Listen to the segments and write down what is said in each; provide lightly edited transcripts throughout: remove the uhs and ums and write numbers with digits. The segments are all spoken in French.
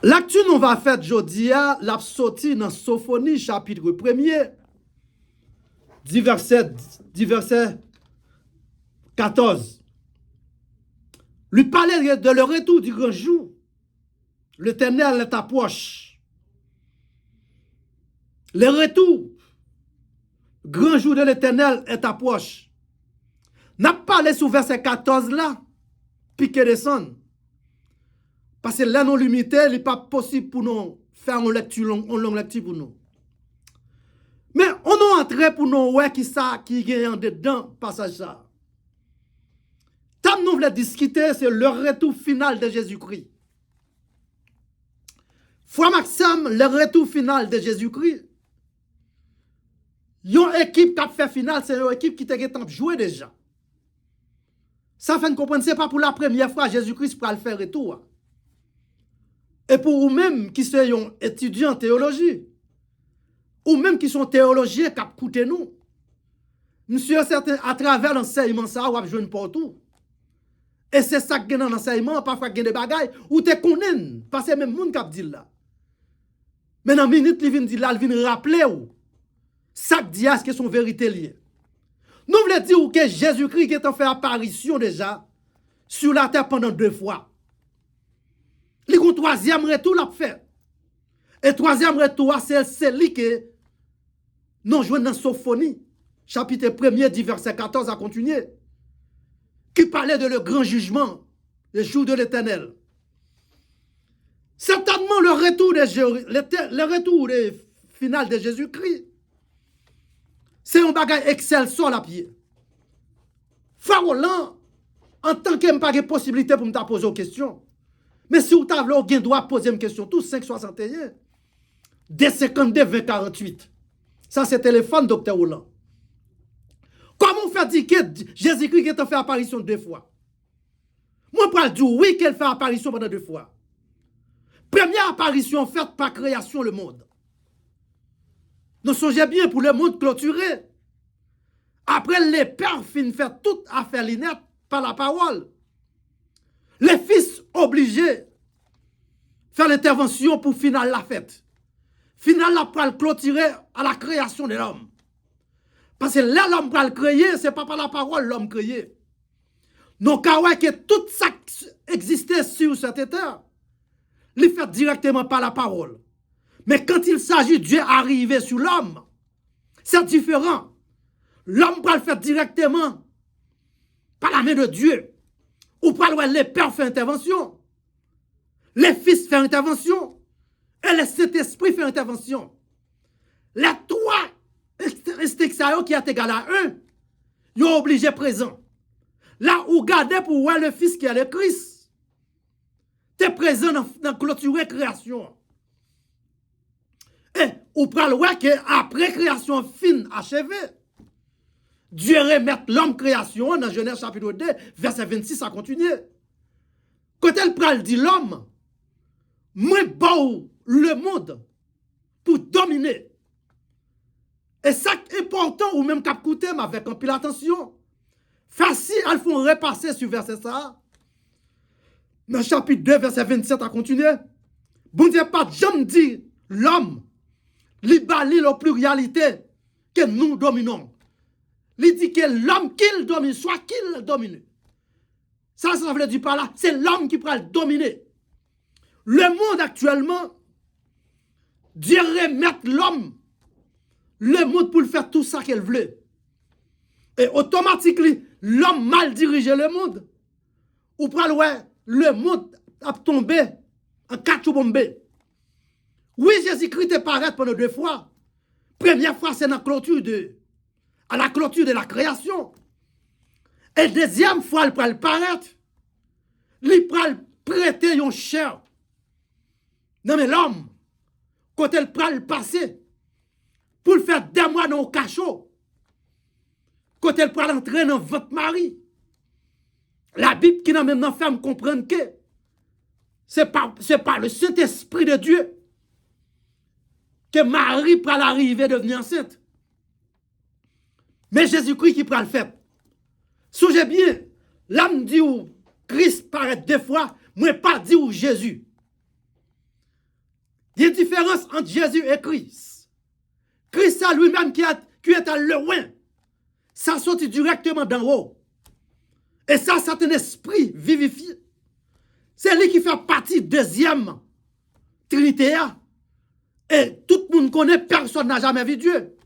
L'actu nous va faire aujourd'hui, l'a sorti dans Sophonie, chapitre 1er, verset 14. Lui parlait de le retour du grand jour. L'Éternel est approche. Le retour, grand jour de l'Éternel est approche. N'a pas parlé sur verset 14 là, piqué descendre. Parce que là, nous limité, il n'est pas possible pour nous faire une longue lecture pour nous. Mais on est entré pour nous, ouais, qui ça, qui est dedans, passage ça. Tant nous voulons discuter, c'est le retour final de Jésus-Christ. Frère Maxime, le retour final de Jésus-Christ. Une équipe qui a fait final, c'est une équipe qui t'a joué déjà. Ça fait comprendre, ce n'est pas pour la première fois Jésus-Christ pour le faire retour. Et pour vous-même qui sont étudiants en théologie, ou même qui sont théologiens qui écoutent nous, monsieur, certain, à travers l'enseignement, ça, vous avez partout. Et c'est ça qui est dans l'enseignement, parfois il y a des bagailles, où tu connais, parce que c'est même monde qui dit là. Mais dans une minute, il vient dire là, il vient rappeler où ça dit à ce que son vérité liée. Nous voulons dire que Jésus-Christ qui est en fait apparition déjà sur la terre pendant 2 fois. Il y a un troisième retour l'a fait. Et troisième retour, c'est celui que nous jouons dans Sophonie, chapitre 1er, du verset 14 à continuer, qui parlait de le grand jugement, le jour de l'Éternel. Certainement, le retour final de Jésus-Christ, c'est un bagage excelsior la pied. Farolan, en tant que pas de possibilité pour me poser une question. Mais si vous avez le droit de poser une question, tout 561, dès 52, 20, 48. Ça, c'est téléphone, docteur Roland. Comment fait dire que Jésus-Christ a fait apparition 2 fois? Moi, je peux dire oui qu'elle fait apparition pendant 2 fois. Première apparition faite par création le monde. Nous songez bien pour le monde clôturé. Après, les pères finissent faire toute affaire l'inette par la parole. Les fils obligés faire l'intervention pour finir la fête. Final la pour clôturer à la création de l'homme. Parce que là, l'homme pour le créer, ce n'est pas par la parole l'homme créé. Donc, que tout ça existait sur cette terre, il fait directement par la parole. Mais quand il s'agit de Dieu arriver sur l'homme, c'est différent. L'homme peut le faire directement par la main de Dieu. Ou par les pères font intervention. Les fils font intervention. Et le Saint-Esprit fait intervention. Les 3 extérieurs qui est égal à 1, ils sont obligés présents. Là où gardez pour voir le Fils qui est le Christ, tu es présent dans la clôture création. Et ou pral ouais que après création fine achevée, Dieu remet l'homme création dans Genèse chapitre 2, verset 26 à continuer. Quand elle pral dit l'homme, moi bon le monde pour dominer. Et ça est important ou même cap coûter avec un pile attention. Facile, elles font repasser sur verset ça. Dans chapitre 2, verset 27 à continuer. Bon Dieu pas jamais dit l'homme libali la pluralité que nous dominons. Il dit que l'homme qu'il domine, soit qu'il domine. Ça veut dire par là, c'est l'homme qui peut le dominer. Le monde actuellement, Dieu remet l'homme, le monde pour faire tout ça qu'elle veut. Et automatiquement, l'homme mal dirigé le monde. Ou pral ouais, le monde a tombé en 4 bombes. Oui, Jésus-Christ est paraît pendant 2 fois. Première fois, c'est à la clôture de la création. Et deuxième fois, il pral paraître. Il pral prêter une chair. Non mais l'homme, quand elle pral passer, pour le faire des mois dans le cachot, quand elle pral entrer dans votre mari, la Bible qui n'a même pas fait comprendre que c'est pas le Saint-Esprit de Dieu que Marie pral arriver devenir enceinte. Mais Jésus-Christ qui pral le faire. Songez bien, l'âme dit où Christ paraît 2 fois, moi pas dit où Jésus. différence entre Jésus et Christ. Christ a lui-même qui est à loin. Ça sortit directement d'en haut. Et ça, c'est un esprit vivifié. C'est lui qui fait partie deuxième Trinité. Et tout le monde connaît, personne n'a jamais vu Dieu.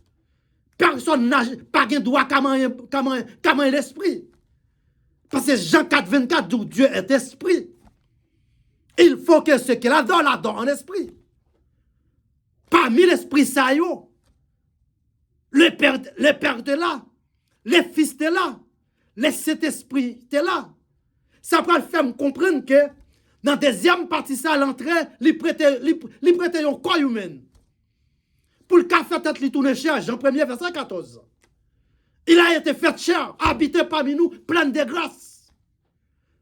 Personne n'a pas de droit comment l'esprit. Parce que Jean 4, 24 dit Dieu est esprit. Il faut que ce qu'il adore, l'adore en esprit. Parmi l'esprit ça yo, le Père est là, le Fils est là, le Saint-Esprit est là. Ça peut faire me comprendre que dans la deuxième partie, ça l'entrée, il prête un corps humain. Pour le café tête li tourne cher, Jean 1er, verset 14. Il a été fait cher, habité parmi nous, plein de grâce.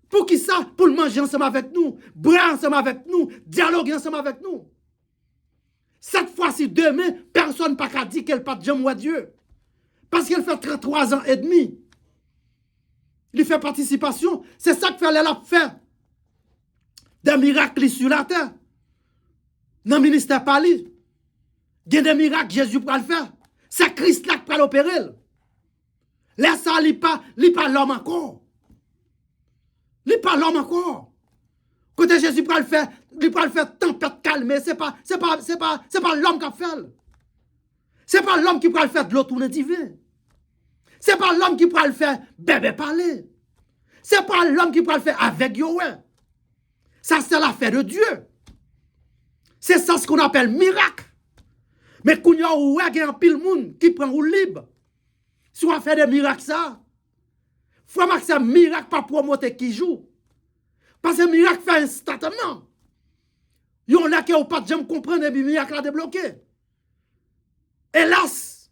Pour qui ça? Pour le manger ensemble avec nous, boire ensemble avec nous, dialoguer ensemble avec nous. Cette fois-ci, demain, personne n'a pas dit qu'elle pas de jamais à Dieu. Parce qu'elle fait 33 ans et demi. Il fait participation. C'est ça qu'il fallait la faire. Des miracles sur la terre. Dans le ministère Pali. Il y a des miracles que Jésus peut le faire. C'est Christ là qui peut l'opérer. Là, ça, il n'est pas l'homme encore. Il n'est pas l'homme encore. Quand Jésus peut le faire, il peut le faire tempête calmée. Ce n'est pas l'homme qui a fait. Ce n'est pas l'homme qui peut le faire de l'autre tourner divin. Ce n'est pas l'homme qui peut le faire bébé parler. Ce n'est pas l'homme qui peut le faire avec Yahweh. Ça, c'est l'affaire de Dieu. C'est ça ce qu'on appelle miracle. Mais quand il y a un pile monde qui prend ou libre, si on fait des miracles, ça, il faut que c'est un miracle pas promoter qui joue. Parce que le miracle fait instantanément. Il y en a qui n'ont pas de jamais comprendre et le miracle a débloqué. Hélas,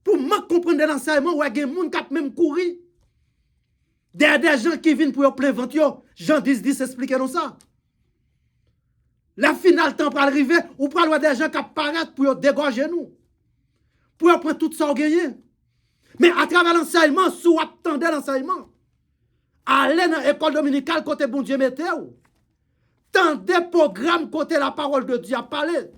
pour moi comprendre l'enseignement, il y a des gens qui même courir. Il y a des gens qui viennent pour plein ventre. Jean 10 explique nous ça. La finale temps pour arriver, ou pour avoir des gens qui apparaissent pour dégorger nous. Pour prendre tout ça au gagné. Mais à travers l'enseignement, si vous attendez l'enseignement, allez dans l'école dominicale côté bon Dieu mettez-vous. Tendez programme côté la parole de Dieu à parler.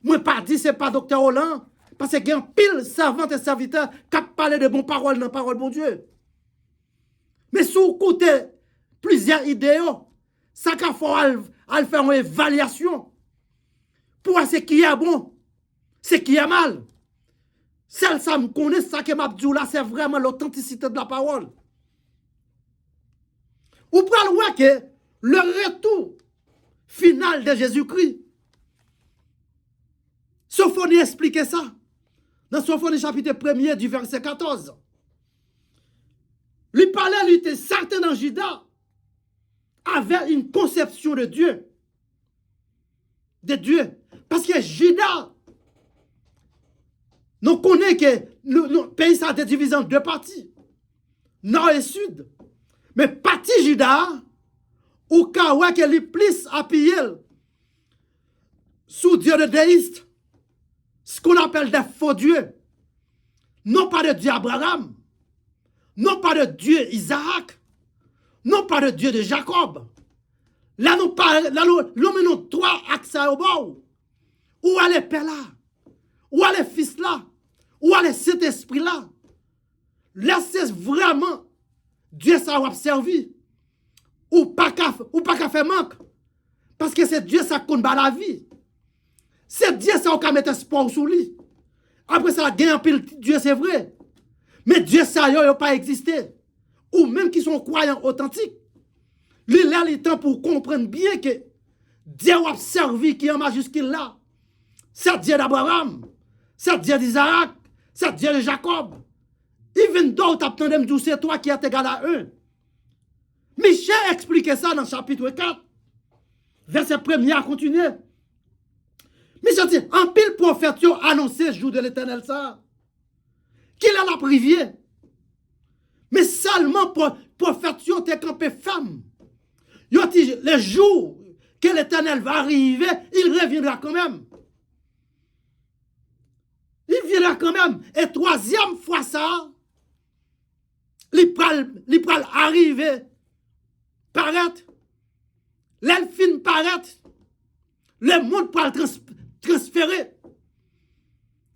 Moi pas dit c'est pas docteur Hollande, parce qu'il y a un pile servante et serviteur qui a parlé de bonnes paroles dans la parole de bon Dieu. Mais si vous écoutez plusieurs idéaux, ça qu'il faut faire une évaluation pour voir ce qui est bon, ce qui est mal. Celle ça me connaît, ça que m'a dit là, c'est vraiment l'authenticité de la parole. Ou pour voir que le retour final de Jésus-Christ, Sophonie expliquait ça dans Sophonie chapitre 1er du verset 14. Lui parlait, lui était certain dans Judas, avait une conception de Dieu. De Dieu. Parce que Judas, nous connaissons que le pays ça a été divisé en deux parties, nord et sud. Mais partie Judas, ou cas où elle est plus appuyée sous Dieu de déiste, ce qu'on appelle des faux dieux. Non pas de Dieu Abraham, non pas de Dieu Isaac, non pas de Dieu de Jacob. Là, nous menons trois axes au bord. Où est le Père là? Où est le Fils là? Où est le Saint-Esprit là? Là, c'est vraiment Dieu ça va servi. Ou pas qu'à faire manque. Parce que c'est Dieu ça compte la vie. C'est Dieu ça qui mettre espoir sous lui. Après ça, gagne un pile Dieu, c'est vrai. Mais Dieu ça n'a pas existé. Ou même qui sont croyants authentiques. Lui, là, il est temps pour comprendre bien que Dieu a servi qui est en majuscule là. C'est Dieu d'Abraham. C'est Dieu d'Isaac. C'est Dieu de Jacob. Il vient d'autres attendre me dire c'est toi qui est égal à eux. Michel expliquait ça dans le chapitre 4. Verset 1er à continuer. Michel dit, en pile prophète a annoncé le jour de l'éternel ça. Qu'il a la privier. Mais seulement prophète t'es campé femme. Yo dit, le jour que l'éternel va arriver, il reviendra quand même. Il viendra quand même. Et troisième fois ça, il peut arriver, paraître, l'elfine paraître, le monde peut transféré.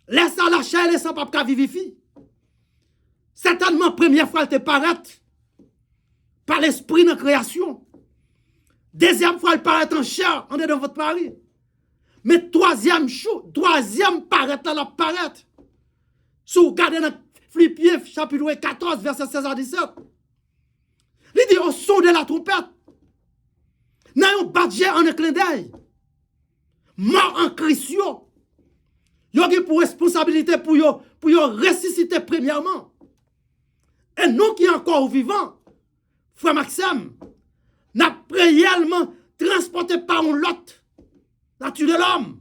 Laisse à la chair, laisse pas qu'à vivifier. Certainement, première fois, elle te paraît par l'esprit de la création. Deuxième fois, elle paraît en chair, on est dans votre pari. Mais troisième paraît là, la paraît. Si vous regardez dans Philippiens, chapitre 14, verset 16 à 17. Il dit au son de la trompette. N'a un badge en un clin d'œil. Mort en Christ. Yo qui pour responsabilité pour yo ressusciter premièrement. Et nous qui encore vivants, frère Maxime, n'a réellement transporté par un lot nature de l'homme.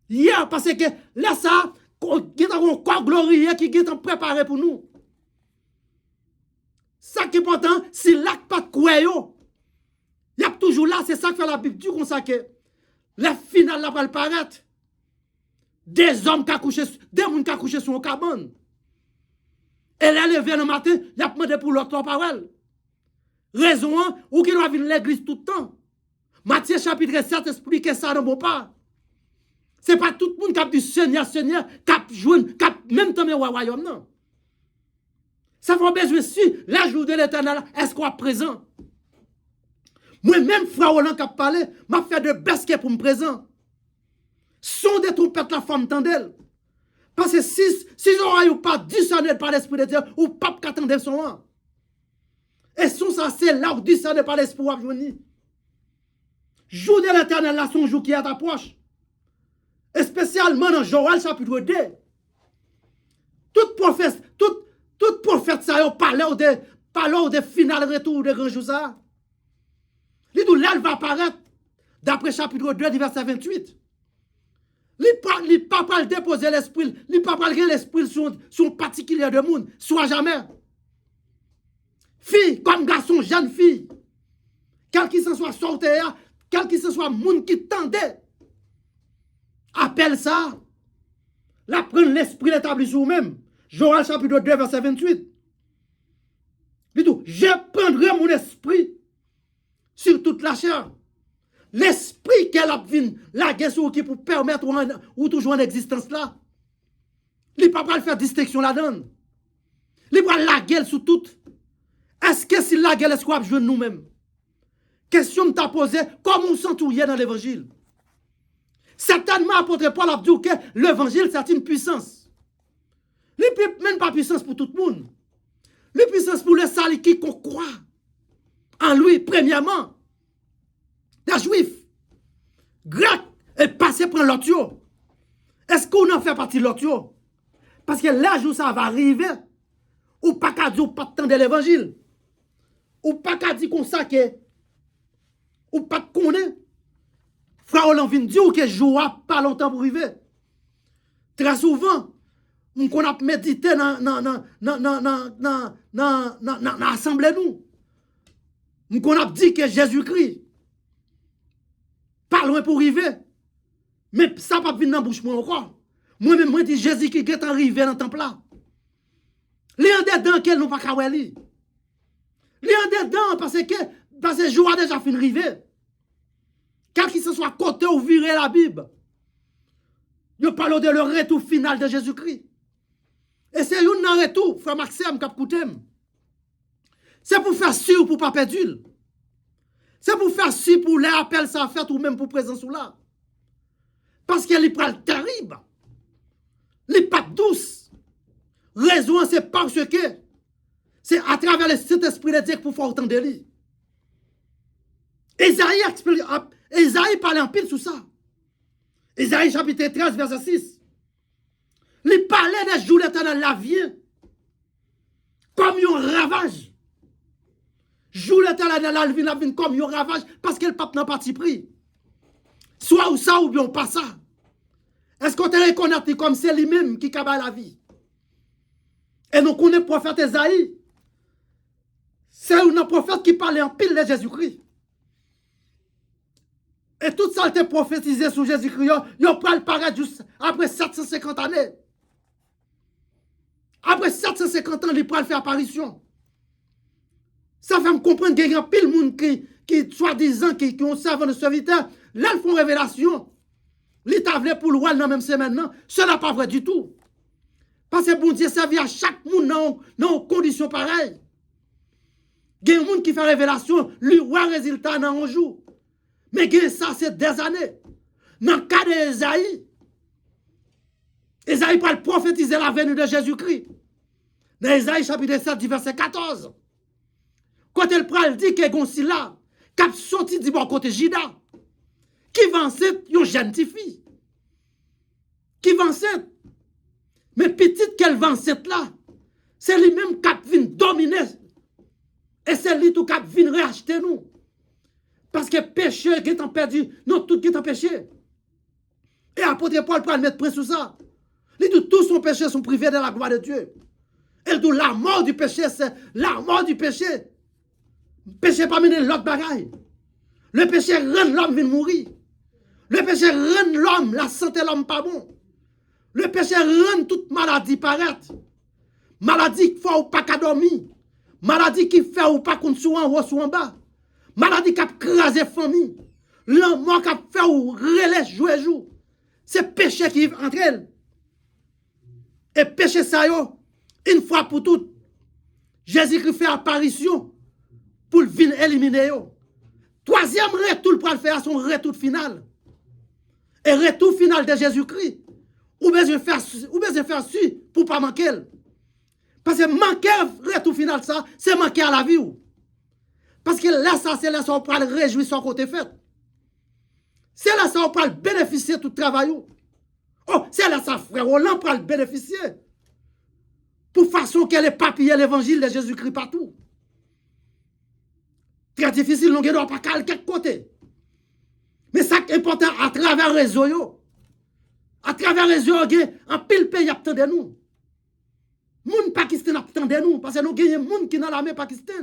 Hier, parce que là, ça, il y a un corps glorieux qui est préparé pour nous. Ça qui est important, si l'acte pas de quoi, il y a toujours là, c'est ça que fait la Bible. Du coup, ça que la finale là va le paraître. Des hommes qui ont couché, des gens qui ont couché sur un cabane. Et là, levé le matin, il a demandé pour l'autre parole. Raison, ou qui doit venir l'église tout le temps. Matthieu chapitre 7 explique ça dans mon pas. Ce n'est pas tout le monde qui a dit Seigneur, Seigneur, qui a joué, qui a même temps au royaume, non. Ça va besoin si, la jour de l'éternel, est-ce qu'on est présent? Moi-même, frère Roland qui a parlé, m'a fait de basket pour me présent. Son des trompettes, la femme tendelle. Parce que si on n'a pas discerné par l'Esprit de Dieu, ou pas qu'attendre son nom. Et son ça, c'est là où discerné par l'Esprit de venir. Jour de l'éternel, là, son jour qui est à ta poche. Et spécialement dans Joël chapitre 2. Tout prophète, ça a parlé de final retour de grand jour ça. Il dit là, il va apparaître. D'après chapitre 2, verset 28. Il ne peut pas déposer l'esprit, il ne peut pas l'esprit sur particulier de monde, soit jamais. Fille comme garçon, jeune fille, quel qu'il se soit sorti, quel qu'il se soit monde qui tendait, appelle ça, la prendre l'esprit établi sur vous-même. Joël chapitre 2, verset 28. Il dit, je prendrai mon esprit sur toute la chair. L'esprit qu'elle a vu, la guerre qui pour permettre ou toujours en existence là. Il ne peut pas faire distinction là-dedans. Il va la guerre sur tout. Est-ce que si la guerre est quoi jouer nous-mêmes? Question me t'a posée, comment on s'entouille dans l'évangile? Certainement, apôtre Paul a dit que l'évangile, c'est une puissance. Il ne même pas puissance pour tout le monde. La puissance pour les salis qui croient en lui, premièrement. Les juifs, grecs, et passé pour l'autre. Est-ce qu'on en fait partie de l'autre? Parce que là où ça va arriver, ou pas qu'à dire pas de l'évangile, ou pas qu'à dire comme ça que, ou pas de connaître. Frère Roland vient dire que je pas longtemps pour arriver. Très souvent, on a médité dans l'assemblée nous. On a dit que Jésus-Christ, pas loin pour arriver. Mais ça ne va pas venir dans la bouche encore. Moi-même, je dis Jésus qui est arrivé dans le temple là. Les en dedans qu'elle n'ont pas qu'à voir. Les en dedans parce que le jour a déjà fini d'arriver. Quel qu'il se soit côté ou virer la Bible. Je parle de le retour final de Jésus-Christ. Et c'est un retour, frère Maxime, qui a écouté. C'est pour faire sûr pour ne pas perdre. C'est pour faire si pour les appels ça fait ou même pour présence ou là. Parce qu'elle est pas terrible. Elle n'est pas douce. Raison, c'est parce que c'est à travers le Saint-Esprit de Dieu pour faire autant de lui. Esaïe parlait en pile sur ça. Esaïe chapitre 13, verset 6. Il parlait des jours l'éternel la vie comme un ravage. Jour l'éternel la vie comme un ravage parce que le pape n'a pas pris. Soit ou ça ou bien pas ça. Est-ce qu'on te reconnaît comme c'est lui-même qui cabale la vie? Et nous connaissons le prophète Esaïe. C'est un prophète qui parlait en pile de Jésus-Christ. Et tout ça a été prophétisé sur Jésus-Christ. Il peut le paraître juste après 750 années. Après 750 ans, il peut le faire apparition. Ça fait me comprendre qu'il y a pile de monde qui soi-disant, qui ont servi de serviteur. Là, ils font révélation. L'État voulait pour le roi dans la même semaine, non? Ce n'est pas vrai du tout. Parce que bon Dieu servi à chaque monde dans conditions pareilles. Il y a des gens qui font révélation, lui, roi résultat dans un jour. Mais ça, c'est des années. Dans le cas d'Esaïe, Esaïe parle prophétiser la venue de Jésus-Christ. Dans Esaïe chapitre 7, verset 14. Quand elle parle, dit qu'il y a un là, qui a sorti du bon côté Jida, qui va enceinte une jeune fille. Qui va enceinte. Mais petite qu'elle va enceinte là, c'est lui-même qui vient dominer. Et c'est lui tout qui vient racheter nous. Parce que péché qui est perdu, nous tout qui est péché. Et apôtre Paul peut mettre près sur ça. Il dit tous son péché sont privés de la gloire de Dieu. Elle dit la mort du péché, c'est la mort du péché. Le péché pas mener l'autre bagaille. Le péché rend l'homme vient mourir. Le péché rend l'homme, la santé de l'homme pas bon. Le péché rend toute maladie paraître. Maladie qui fait ou pas qu'à dormir. Maladie qui fait ou pas qu'on soit en haut ou en bas. Maladie qui a crasé famille. L'amour qui a fait ou relève jouer jour. C'est péché qui entre elles. Et péché ça yo, une fois pour toutes, Jésus-Christ fait apparition pour venir éliminer yo. Troisième retour pour le faire son retour final. Et retour final de Jésus-Christ. Ou besoin faire su pour pas manquer. Parce que manquer retour final ça, c'est manquer à la vie. Parce que là ça c'est là ça on peut le réjouir son côté fait. C'est là ça on peut bénéficier de tout travail. Oh, c'est là ça frère, on peut le bénéficier. Pour façon qu'elle est papillé l'évangile de Jésus-Christ partout. Très difficile, on ne doit pas caler quelque côté. Mais ça qui est important à travers les réseaux. À travers les réseaux, en pile pays attendent nous. Moun Pakistan attendent nous. Parce que nous avons des gens qui sont dans l'armée Pakistan.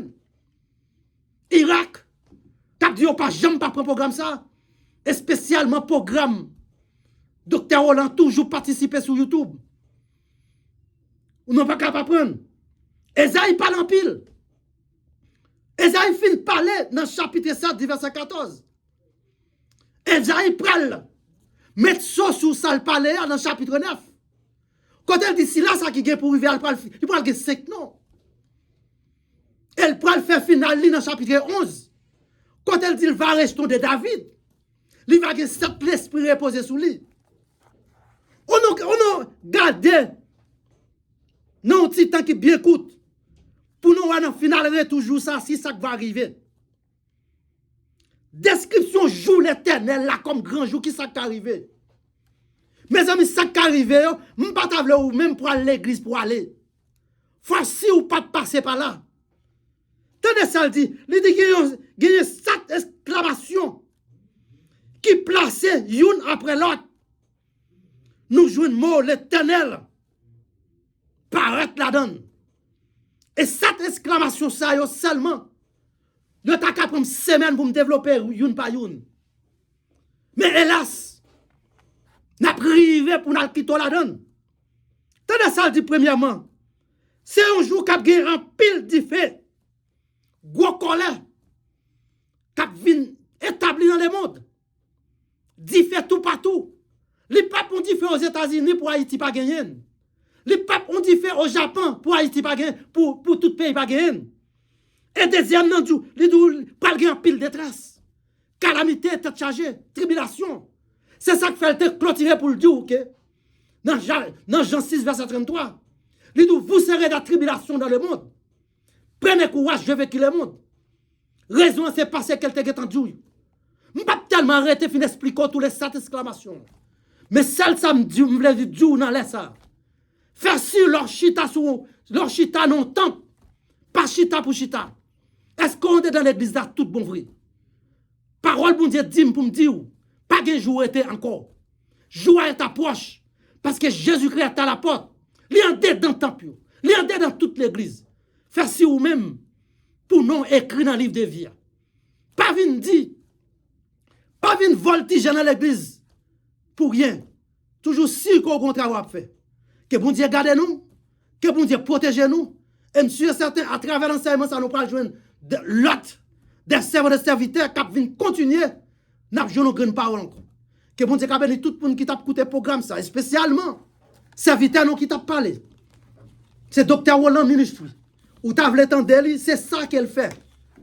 Irak. T'as dit, pas jamais pas prendre programme ça. Et spécialement programme. Docteur Hollande toujours participer sur YouTube. Ou non pas capable de prendre. Esaïe parle en pile. Esaïe fin de parler dans le chapitre 7, verset 14. Esaïe parle. Mettre ça sur ça le parler dans le chapitre 9. Quand elle dit si là, ça qui est pour arriver, il parle de 5 noms. Elle parle faire final dans le chapitre 11. Quand elle dit il va rester de David, il va avoir 7 l'esprit reposé sur lui. On a gardé non petit temps qui bien coûte pour nous voir dans le final toujours ça si ça va arriver. Description jour l'éternel là comme grand jour qui ça qui arrivé. Mes amis ça qui arrivé, je pas table ou même pour aller à l'église pour aller. Faut si ou pas passer par là. Tenez ça dit il y a 7 exclamations qui plaçaient une après l'autre. Nous jouons le mot l'éternel. Paraître la donne. Et cette exclamation, ça y est seulement. Je t'ai qu'à prendre une semaine pour me développer une par une. Mais hélas, n'a privé pour nous quitter la donne. Tenez ça dit premièrement. C'est un jour qui a gagné un pile de fait. Gros colère. Qui vient établi dans le monde. Dit fait tout partout. Les papes ont dit fait aux États-Unis pour Haïti pas gagner. Les papes ont dit fait au Japon pour Haïti pas gagner, pour tout pays pas gagner. Et deuxième non les pas gagner en pile détresse. Calamité, tête chargée, tribulation. C'est ça que fait le clôturer pour le dire, OK? Dans Jean 6, verset 33. Il dit, vous serez dans la tribulation dans le monde. Prenez courage, je vais quitter le monde. Raison, c'est parce qu'elle te en Dieu. Je ne peux pas tellement arrêter fin expliquer tous les 7 exclamations. Mais celle ça me dit, je voulais dire Dieu dans les ça. Faire sur leur chita non temple. Pas chita pour chita. Est-ce qu'on est dans l'église là tout bon vrai? Parole bon Dieu dit pour me dire, pas de jour était encore. Jour est à proche. Parce que Jésus-Christ est à la porte. Il est dans le temple. Il est dans toute l'église. Faire si ou même pour nous écrire dans le livre de vie. Pas venir dire, pas venir voltiger dans l'église pour rien. Toujours si qu'on contrat à faire. Que bon Dieu garde nous, que bon Dieu protège nous. Et monsieur certain, à travers l'enseignement, ça nous parle joindre l'autre des servants de serviteurs qui viennent continuer, n'a pas joué nos grandes paroles encore. Que bon Dieu béni tout le monde qui t'a écouté le programme ça, et spécialement serviteur qui t'a parlé. C'est Dr. Roland Ministry. Ou t'as voulu entendre, c'est ça qu'elle fait.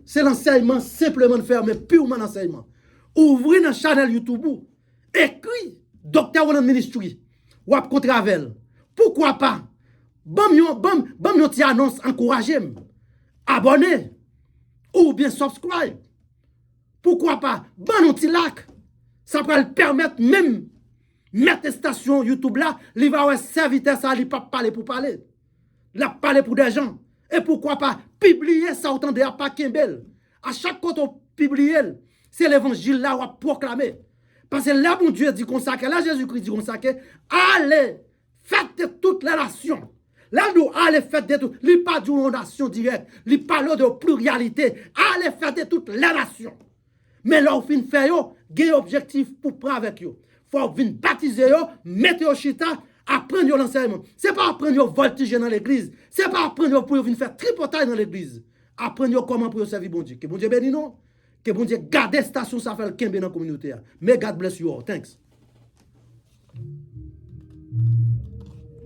C'est l'enseignement simplement faire, mais purement l'enseignement. Ouvrez dans channel YouTube, écrit Dr. Roland Ministry, ou ap contravel. Pourquoi pas? Bon yon ti annonce, encouragez abonnez, ou bien subscribe. Pourquoi pas? Bon yon ti like. Ça va le permettre même, mettre station YouTube là, il va avoir serviteur ça, il pas parler pour parler. Il parler pour des gens. Et pourquoi pas publier ça autant de pas Kimbel. À chaque fois qu'on publie, c'est l'évangile là où on proclamer. Parce que là, mon Dieu dit consacré, là, Jésus-Christ dit consacré, allez, faites de toutes les nations. Là, nous, allez, faites de toutes. Il n'y a pas d'une nation directe, il parle de pluralité. Allez, faites de toutes les nations. Mais là, au fin de faire, il y a un objectif pour prendre avec eux. Il faut venir baptiser, mettre au chita, apprendre l'enseignement. Ce n'est pas apprendre voltiger dans l'église. Ce n'est pas apprendre pour venir faire tripotage dans l'église. Apprendre comment pour servir bon Dieu. Que bon Dieu bénisse nous. Que bon Dieu garde station, ça fait le kembe dans la communauté. May God bless you all. Thanks.